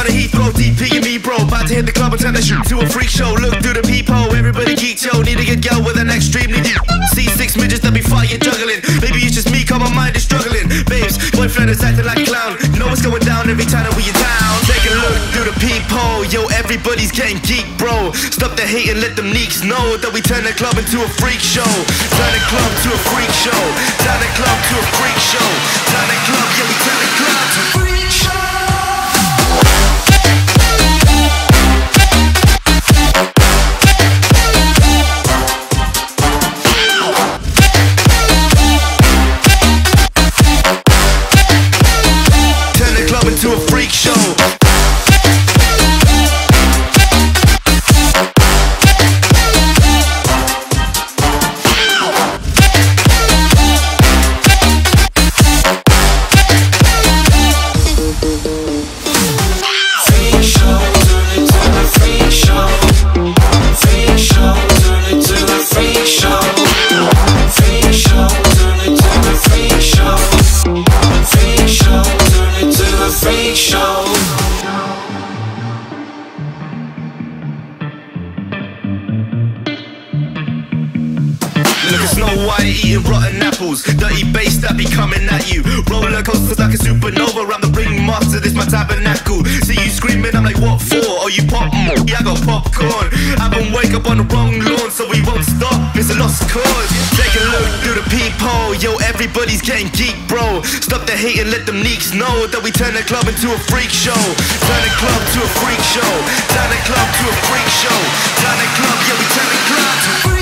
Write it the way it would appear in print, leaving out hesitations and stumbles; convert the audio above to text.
Down the Heathrow, DP and me bro, about to hit the club and turn that shit to a freak show. Look through the peephole, everybody geek yo. Need to get girl with an extremely deep. See 6 midgets that be fighting juggling. Maybe it's just me, cause my mind is struggling. Babes, boyfriend is acting like a clown. You know what's going down every time that we in town. Take a look through the peephole, yo, everybody's getting geek bro. Stop the hate and let them neeks know that we turn the club into a freak show. Turn the club to a freak show. Turn the club to a freak show. Turn the club, yeah, we turn the club to a freak show. To a freak show. Look at Snow White eating rotten apples. Dirty bass that be coming at you. Roller coasters like a supernova. I'm the ringmaster, this my tabernacle. See you screaming, I'm like, what for? Oh, you pop? Yeah, I got popcorn. I haven't wake up on the wrong lawn, so we won't stop. It's a lost cause. Take a look through the peephole. Yo, everybody's getting geek, bro. Stop the hate and let them neeks know that we turn the club into a freak show. Turn the club to a freak show. Turn the club to a freak show. Turn the club, yeah, we turn the club to a freak show.